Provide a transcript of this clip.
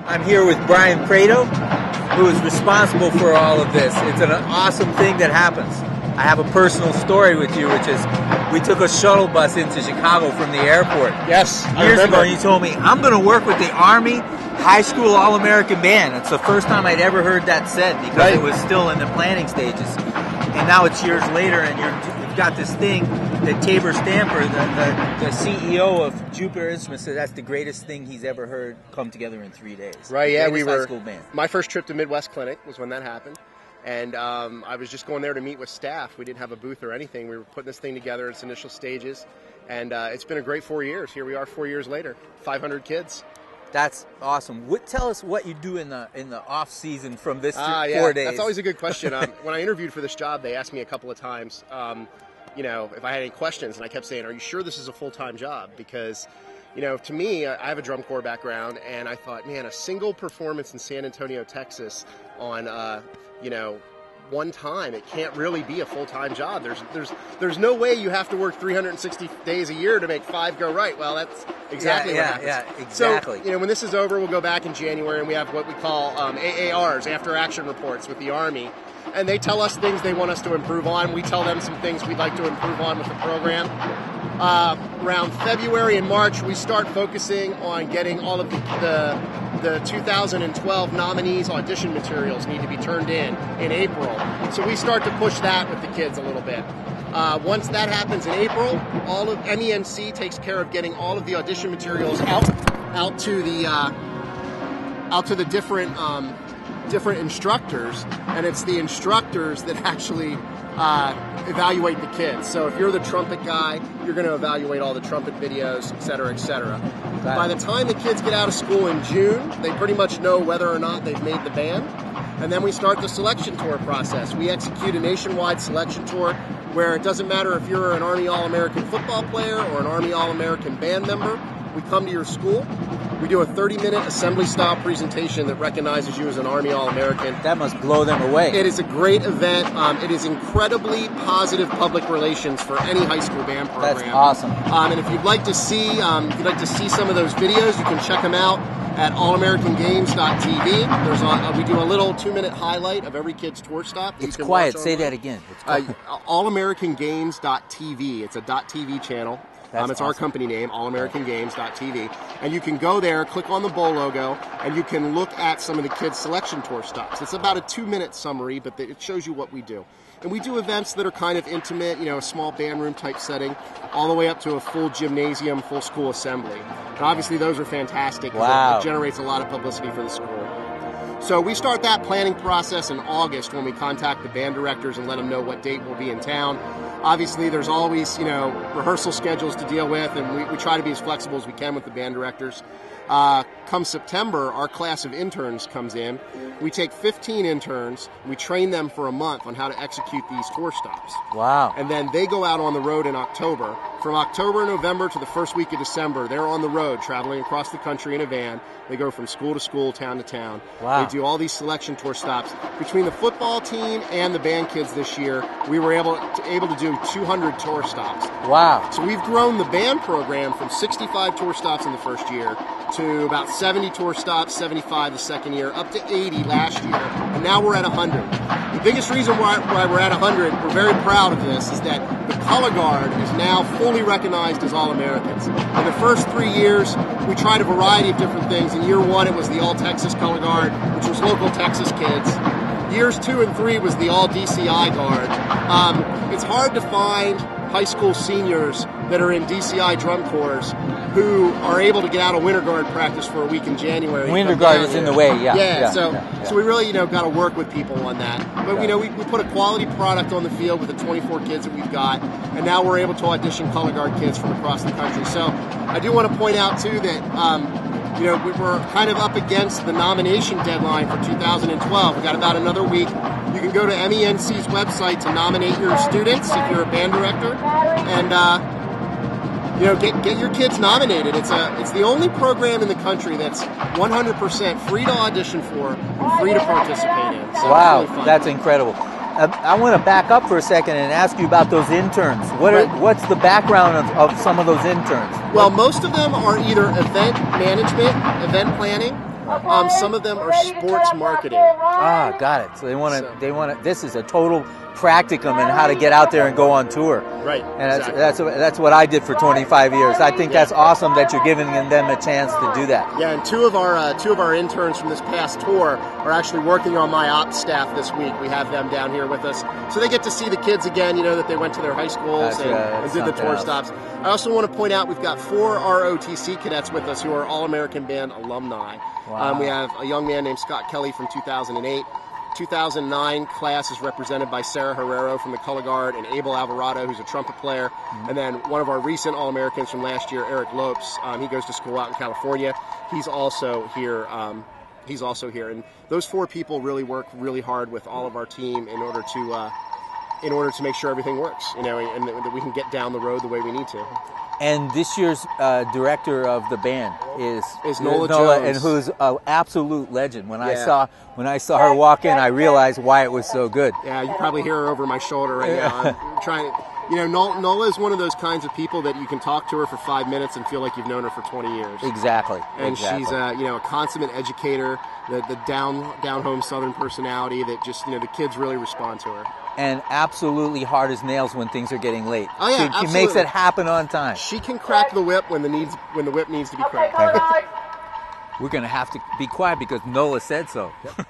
I'm here with Brian Prato, who is responsible for all of this. It's an awesome thing that happens. I have a personal story with you, which is we took a shuttle bus into Chicago from the airport. Yes, years ago, and you told me, I'm going to work with the Army High School All-American Band. It's the first time I'd ever heard that said because it was still in the planning stages. And now it's years later, and you've got this thing that Tabor Stamper, the CEO of Jupiter Instruments, said that's the greatest thing he's ever heard come together in 3 days. Right, yeah, we were. High school band. My first trip to Midwest Clinic was when that happened. And I was just going there to meet with staff. We didn't have a booth or anything. We were putting this thing together in its initial stages. And it's been a great 4 years. Here we are 4 years later, 500 kids. That's awesome. Tell us what you do in the off season from this 4 days. That's always a good question. When I interviewed for this job, they asked me a couple of times, if I had any questions, and I kept saying, "Are you sure this is a full-time job?" Because, to me, I have a drum corps background, and I thought, man, a single performance in San Antonio, Texas, on one time, it can't really be a full-time job. There's no way you have to work 360 days a year to make 5 go right. Well, that's exactly what happens. Yeah, exactly. So, when this is over, we'll go back in January, and we have what we call AARs, after action reports with the Army. And they tell us things they want us to improve on. We tell them some things we'd like to improve on with the program. Around February and March, we start focusing on getting all of the 2012 nominees' audition materials need to be turned in April. So we start to push that with the kids a little bit. Once that happens in April, all of MENC takes care of getting all of the audition materials out to the different instructors, and it's the instructors that actually evaluate the kids. So if you're the trumpet guy, you're going to evaluate all the trumpet videos, et cetera, et cetera. By the time the kids get out of school in June, they pretty much know whether or not they've made the band. And then we start the selection tour process. We execute a nationwide selection tour where it doesn't matter if you're an Army All-American football player or an Army All-American band member. We come to your school. We do a 30-minute assembly-style presentation that recognizes you as an Army All-American. That must blow them away. It is a great event. It is incredibly positive public relations for any high school band program. That's awesome. And if you'd like to see, some of those videos, you can check them out at allamericangames.tv. We do a little 2-minute highlight of every kid's tour stop. It's quiet. Say that again. allamericangames.tv. It's a .tv channel. It's awesome. Our company name, allamericangames.tv. And you can go there, click on the bowl logo, and you can look at some of the kids' selection tour stops. It's about a 2-minute summary, but it shows you what we do. And we do events that are kind of intimate, a small band room type setting, all the way up to a full gymnasium, full school assembly. And obviously those are fantastic. Wow. It generates a lot of publicity for the school. So we start that planning process in August when we contact the band directors and let them know what date we'll be in town. Obviously, there's always, rehearsal schedules to deal with, and we try to be as flexible as we can with the band directors. Come September, our class of interns comes in. We take 15 interns, we train them for a month on how to execute these tour stops. Wow. And then they go out on the road in October. From October, November to the first week of December, they're on the road traveling across the country in a van. They go from school to school, town to town. Wow. They do all these selection tour stops. Between the football team and the band kids this year, we were able to do 200 tour stops. Wow. So we've grown the band program from 65 tour stops in the first year to about 70 tour stops, 75 the second year, up to 80 last year, and now we're at 100. The biggest reason why we're at 100, we're very proud of this, is that the color guard is now fully recognized as All-Americans. In the first 3 years, we tried a variety of different things. In year 1, it was the All-Texas Color Guard, which was local Texas kids. Years 2 and 3 was the All-DCI Guard. It's hard to find high school seniors that are in DCI drum corps who are able to get out of winter guard practice for a week in January. Winter guard is in the way, So we really, got to work with people on that. But, we put a quality product on the field with the 24 kids that we've got, and now we're able to audition color guard kids from across the country. So I do want to point out, too, that, we're kind of up against the nomination deadline for 2012. We've got about another week. You can go to MENC's website to nominate your students if you're a band director, and get your kids nominated. It's the only program in the country that's 100% free to audition for and free to participate in. So wow, it's really fun. That's incredible. I want to back up for a second and ask you about those interns. What's the background of some of those interns? Well, most of them are either event management, event planning, from? Some of them are sports marketing. Ah, got it. So they want to. They want to. This is a total practicum in how to get out there and go on tour. Right. And exactly. that's what I did for 25 years. I think that's awesome that you're giving them a chance to do that. Yeah, and two of our interns from this past tour are actually working on my ops staff this week. We have them down here with us, so they get to see the kids again. You know that they went to their high schools and did the tour stops. I also want to point out we've got 4 ROTC cadets with us who are All-American Band alumni. Wow. We have a young man named Scott Kelly from 2008. 2009 class is represented by Sarah Herrero from the Color Guard and Abel Alvarado, who's a trumpet player. And then one of our recent All-Americans from last year, Eric Lopes, he goes to school out in California. He's also here. And those 4 people really work really hard with all of our team in order to make sure everything works, and that we can get down the road the way we need to. And this year's director of the band is Nola Jones, and who's an absolute legend. When I saw her walk in, I realized why it was so good. Yeah, you probably hear her over my shoulder right now. I'm trying. Nola is one of those kinds of people that you can talk to her for 5 minutes and feel like you've known her for 20 years. Exactly. And she's a consummate educator, the down home Southern personality that just the kids really respond to her. And absolutely hard as nails when things are getting late. Oh yeah, she makes it happen on time. She can crack the whip when the whip needs to be cracked. We're going to have to be quiet because Nola said so. Yep.